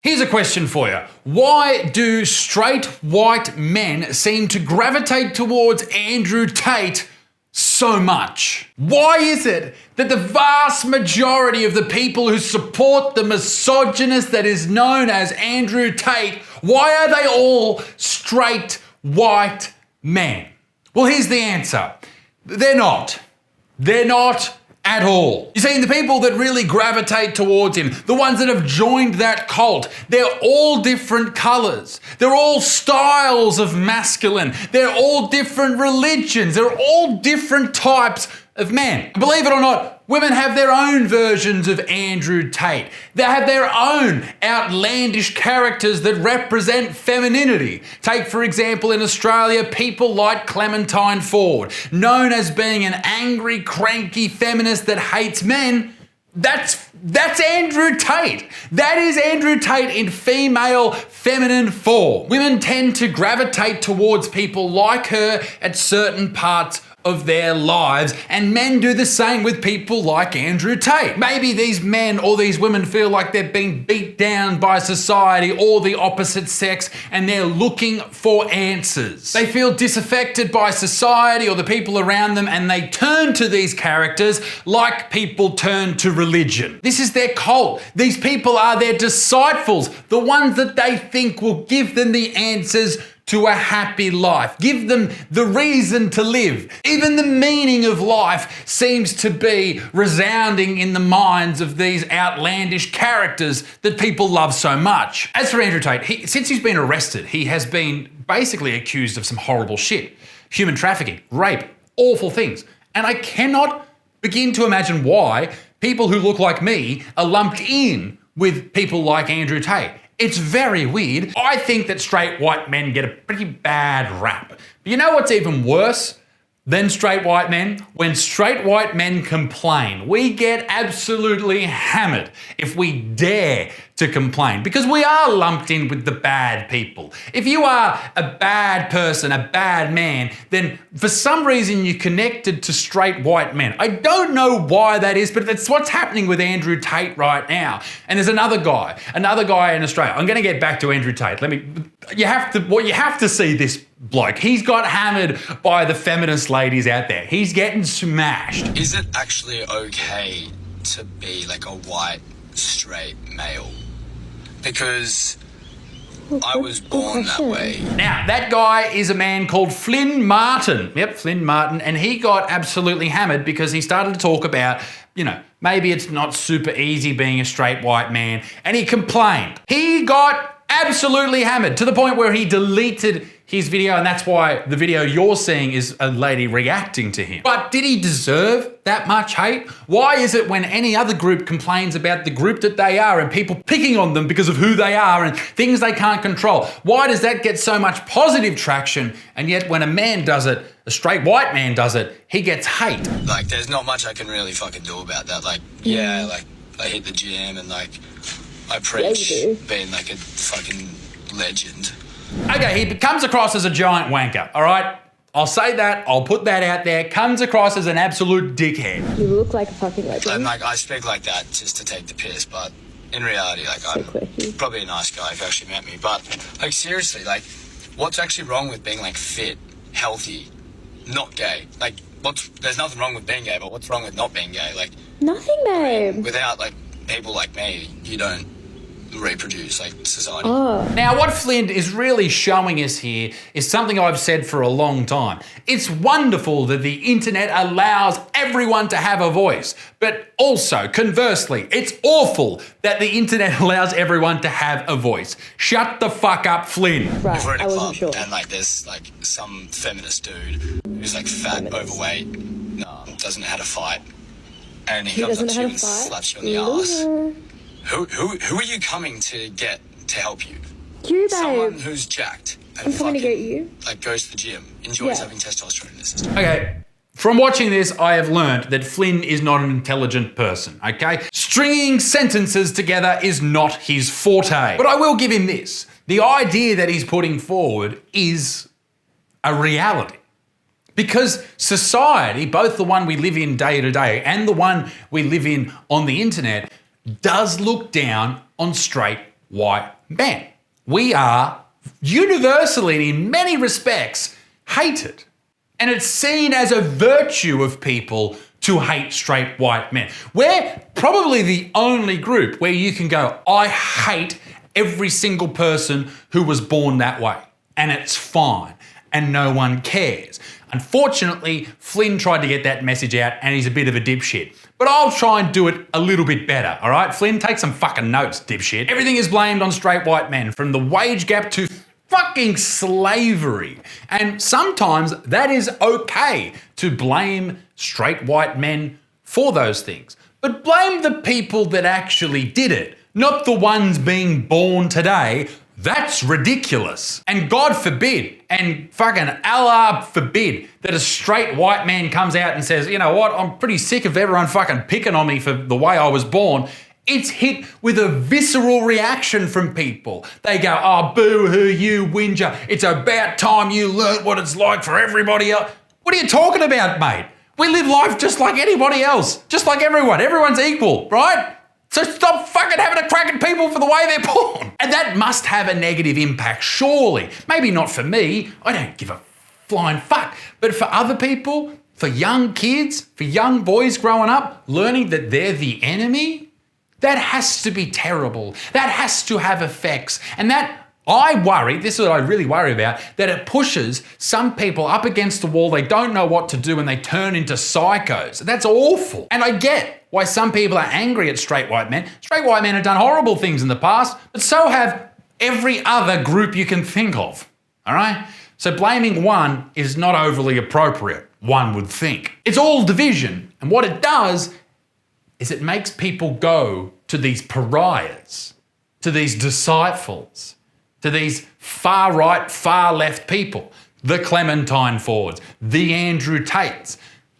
Here's a question for you. Why do straight white men seem to gravitate towards Andrew Tate so much? Why is it that the vast majority of the people who support the misogynist that is known as Andrew Tate, why are they all straight white men? Well, here's the answer. They're not. They're not at all. You see, the people that really gravitate towards him, the ones that have joined that cult, they're all different colours. They're all styles of masculine. They're all different religions. They're all different types of men. Believe it or not, women have their own versions of Andrew Tate. They have their own outlandish characters that represent femininity. Take, for example, in Australia, people like Clementine Ford, known as being an angry, cranky feminist that hates men. That's Andrew Tate. That is Andrew Tate in female feminine form. Women tend to gravitate towards people like her at certain parts of their lives, and men do the same with people like Andrew Tate. Maybe these men or these women feel like they're being beat down by society or the opposite sex, and they're looking for answers. They feel disaffected by society or the people around them, and they turn to these characters like people turn to religion. This is their cult. These people are their disciples, the ones that they think will give them the answers to a happy life, give them the reason to live. Even the meaning of life seems to be resounding in the minds of these outlandish characters that people love so much. As for Andrew Tate, since he's been arrested, he has been basically accused of some horrible shit. Human trafficking, rape, awful things. And I cannot begin to imagine why people who look like me are lumped in with people like Andrew Tate. It's very weird. I think that straight white men get a pretty bad rap. But you know what's even worse than straight white men? When straight white men complain, we get absolutely hammered if we dare to complain, because we are lumped in with the bad people. If you are a bad person, a bad man, then for some reason you're connected to straight white men. I don't know why that is, but that's what's happening with Andrew Tate right now. And there's another guy in Australia. I'm going to get back to Andrew Tate. You have to see this bloke. He's got hammered by the feminist ladies out there. He's getting smashed. Is it actually okay to be like a white, straight male? Because I was born that way. Now, that guy is a man called Flynn Martin. Yep, Flynn Martin. And he got absolutely hammered because he started to talk about, maybe it's not super easy being a straight white man. And he complained. He got absolutely hammered to the point where he deleted his video, and that's why the video you're seeing is a lady reacting to him. But did he deserve that much hate? Why is it when any other group complains about the group that they are and people picking on them because of who they are and things they can't control, why does that get so much positive traction, and yet when a man does it, a straight white man does it, he gets hate? Like, there's not much I can really fucking do about that. I hit the gym and I preach being like a fucking legend. Okay, he comes across as a giant wanker, all right? I'll say that, I'll put that out there. Comes across as an absolute dickhead. You look like a fucking legend. And I speak like that just to take the piss, but in reality, I'm probably a nice guy if you actually met me. But seriously, what's actually wrong with being fit, healthy, not gay? There's nothing wrong with being gay, but what's wrong with not being gay? Nothing, babe. Without people like me, you don't reproduce society. Now, what Flynn is really showing us here is something I've said for a long time. It's wonderful that the internet allows everyone to have a voice, but also, conversely, it's awful that the internet allows everyone to have a voice. Shut the fuck up, Flynn. Right, if we're in a I wasn't club sure. and there's some feminist dude who's fat, overweight, doesn't know how to fight, and he comes up to you and slaps you on the ass. Who are you coming to get to help you? You, babe. Someone who's jacked and I'm coming to get you. Goes to the gym, enjoys having testosterone in his system. Okay, from watching this, I have learned that Flynn is not an intelligent person, okay? Stringing sentences together is not his forte. But I will give him this. The idea that he's putting forward is a reality. Because society, both the one we live in day to day and the one we live in on the internet, does look down on straight white men. We are universally, in many respects, hated. And it's seen as a virtue of people to hate straight white men. We're probably the only group where you can go, I hate every single person who was born that way. And it's fine. And no one cares. Unfortunately, Flynn tried to get that message out and he's a bit of a dipshit. But I'll try and do it a little bit better, all right? Flynn, take some fucking notes, dipshit. Everything is blamed on straight white men, from the wage gap to fucking slavery. And sometimes that is okay to blame straight white men for those things. But blame the people that actually did it, not the ones being born today. That's ridiculous. And God forbid, and fucking Allah forbid, that a straight white man comes out and says, you know what, I'm pretty sick of everyone fucking picking on me for the way I was born. It's hit with a visceral reaction from people. They go, oh, boo-hoo, you whinger. It's about time you learnt what it's like for everybody else. What are you talking about, mate? We live life just like anybody else, just like everyone. Everyone's equal, right? So stop fucking having a crack at people for the way they're born. And that must have a negative impact, surely. Maybe not for me. I don't give a flying fuck. But for other people, for young kids, for young boys growing up, learning that they're the enemy, that has to be terrible. That has to have effects. And that, I worry, this is what I really worry about, that it pushes some people up against the wall. They don't know what to do and they turn into psychos. That's awful. And I get why some people are angry at straight white men. Straight white men have done horrible things in the past, but so have every other group you can think of, all right? So blaming one is not overly appropriate, one would think. It's all division, and what it does is it makes people go to these pariahs, to these disciples, to these far right, far left people, the Clementine Fords, the Andrew Tates.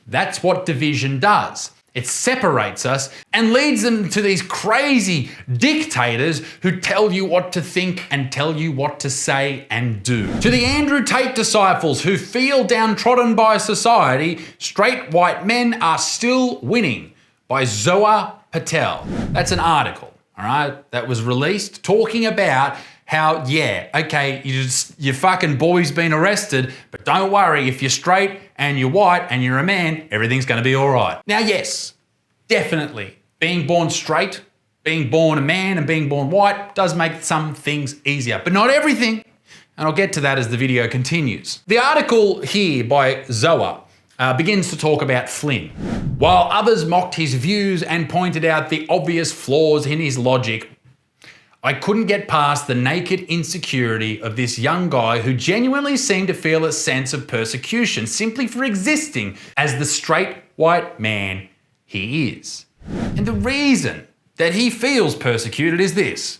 That's what division does. It separates us and leads them to these crazy dictators who tell you what to think and tell you what to say and do. To the Andrew Tate disciples who feel downtrodden by society, straight white men are still winning, by Zoa Patel. That's an article, all right, that was released talking about how, yeah, okay, your fucking boy's been arrested, but don't worry, if you're straight and you're white and you're a man, everything's gonna be all right. Now, yes, definitely, being born straight, being born a man and being born white does make some things easier, but not everything. And I'll get to that as the video continues. The article here by Zoa begins to talk about Flynn. While others mocked his views and pointed out the obvious flaws in his logic, I couldn't get past the naked insecurity of this young guy who genuinely seemed to feel a sense of persecution simply for existing as the straight white man he is. And the reason that he feels persecuted is this.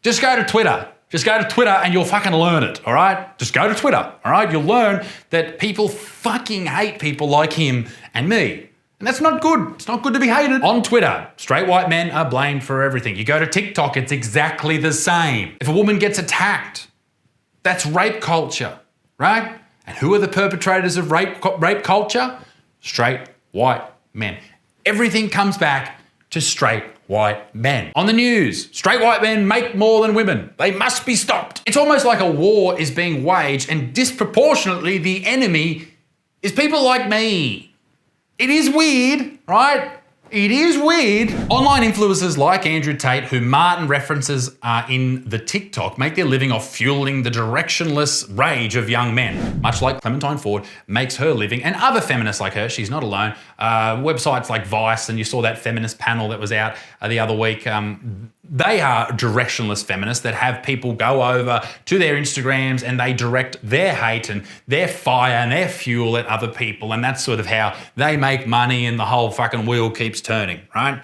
Just go to Twitter. Just go to Twitter and you'll fucking learn it, all right? Just go to Twitter, all right? You'll learn that people fucking hate people like him and me. And that's not good. It's not good to be hated. On Twitter, straight white men are blamed for everything. You go to TikTok, it's exactly the same. If a woman gets attacked, that's rape culture, right? And who are the perpetrators of rape culture? Straight white men. Everything comes back to straight white men. On the news, straight white men make more than women. They must be stopped. It's almost like a war is being waged and disproportionately the enemy is people like me. It is weird, right? It is weird. Online influencers like Andrew Tate, who Martin references in the TikTok, make their living off fueling the directionless rage of young men. Much like Clementine Ford makes her living, and other feminists like her, she's not alone. Websites like Vice, and you saw that feminist panel that was out the other week. They are directionless feminists that have people go over to their Instagrams and they direct their hate and their fire and their fuel at other people. And that's sort of how they make money and the whole fucking wheel keeps turning, right?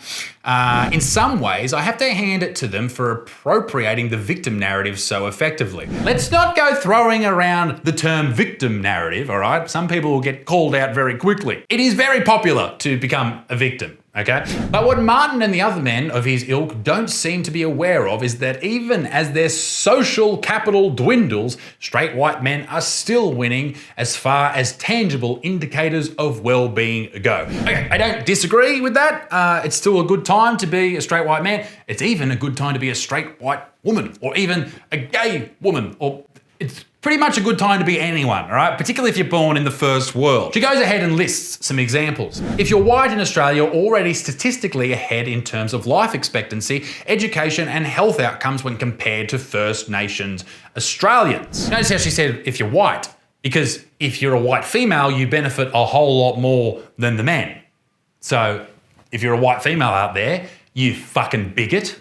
In some ways, I have to hand it to them for appropriating the victim narrative so effectively. Let's not go throwing around the term victim narrative, all right? Some people will get called out very quickly. It is very popular to become a victim. Okay? But what Martin and the other men of his ilk don't seem to be aware of is that even as their social capital dwindles, straight white men are still winning as far as tangible indicators of well-being go. Okay, I don't disagree with that. It's still a good time to be a straight white man. It's even a good time to be a straight white woman, or even a gay woman, or it's pretty much a good time to be anyone, all right? Particularly if you're born in the first world. She goes ahead and lists some examples. If you're white in Australia, you're already statistically ahead in terms of life expectancy, education, and health outcomes when compared to First Nations Australians. Notice how she said, if you're white, because if you're a white female, you benefit a whole lot more than the men. So if you're a white female out there, you fucking bigot,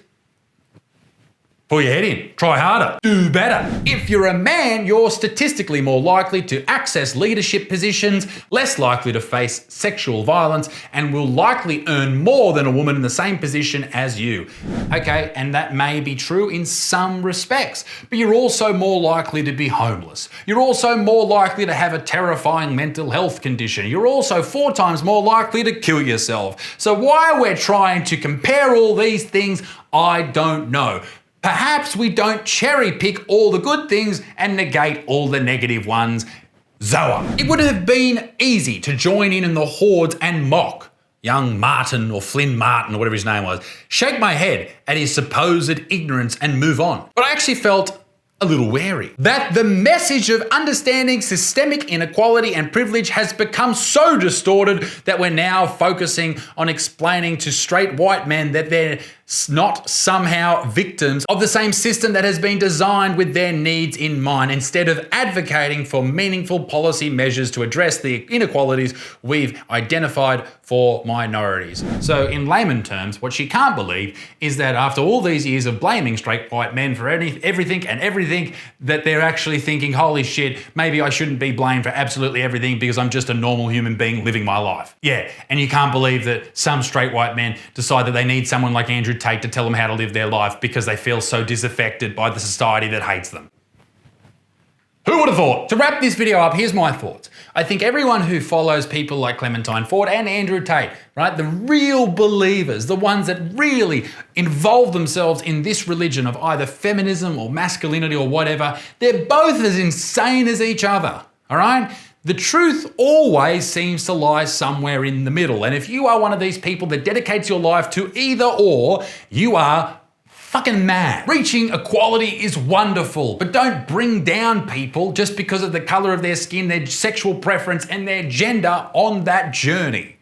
pull your head in, try harder, do better. If you're a man, you're statistically more likely to access leadership positions, less likely to face sexual violence, and will likely earn more than a woman in the same position as you. Okay, and that may be true in some respects, but you're also more likely to be homeless. You're also more likely to have a terrifying mental health condition. You're also 4 times more likely to kill yourself. So why we're trying to compare all these things, I don't know. Perhaps we don't cherry pick all the good things and negate all the negative ones. Zoa. It would have been easy to join in the hordes and mock young Martin or Flynn Martin or whatever his name was, shake my head at his supposed ignorance and move on. But I actually felt a little wary that the message of understanding systemic inequality and privilege has become so distorted that we're now focusing on explaining to straight white men that they're not somehow victims of the same system that has been designed with their needs in mind, instead of advocating for meaningful policy measures to address the inequalities we've identified for minorities. So in layman terms, what she can't believe is that after all these years of blaming straight white men for everything, that they're actually thinking, holy shit, maybe I shouldn't be blamed for absolutely everything because I'm just a normal human being living my life. Yeah, and you can't believe that some straight white men decide that they need someone like Andrew Tate to tell them how to live their life because they feel so disaffected by the society that hates them. Who would have thought? To wrap this video up, here's my thoughts. I think everyone who follows people like Clementine Ford and Andrew Tate, right, the real believers, the ones that really involve themselves in this religion of either feminism or masculinity or whatever, they're both as insane as each other, all right? The truth always seems to lie somewhere in the middle. And if you are one of these people that dedicates your life to either or, you are fucking mad. Reaching equality is wonderful, but don't bring down people just because of the color of their skin, their sexual preference, and their gender on that journey.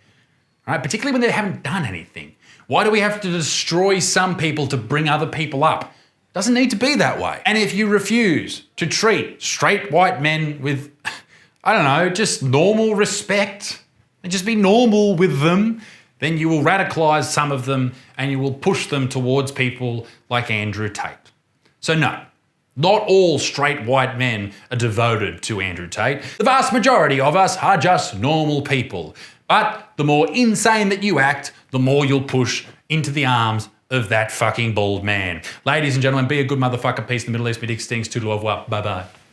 All right? Particularly when they haven't done anything. Why do we have to destroy some people to bring other people up? Doesn't need to be that way. And if you refuse to treat straight white men with, I don't know, just normal respect, and just be normal with them, then you will radicalize some of them and you will push them towards people like Andrew Tate. So no, not all straight white men are devoted to Andrew Tate. The vast majority of us are just normal people. But the more insane that you act, the more you'll push into the arms of that fucking bald man. Ladies and gentlemen, be a good motherfucker. Peace in the Middle East. Me dick stings. Toodle au revoir. Bye-bye.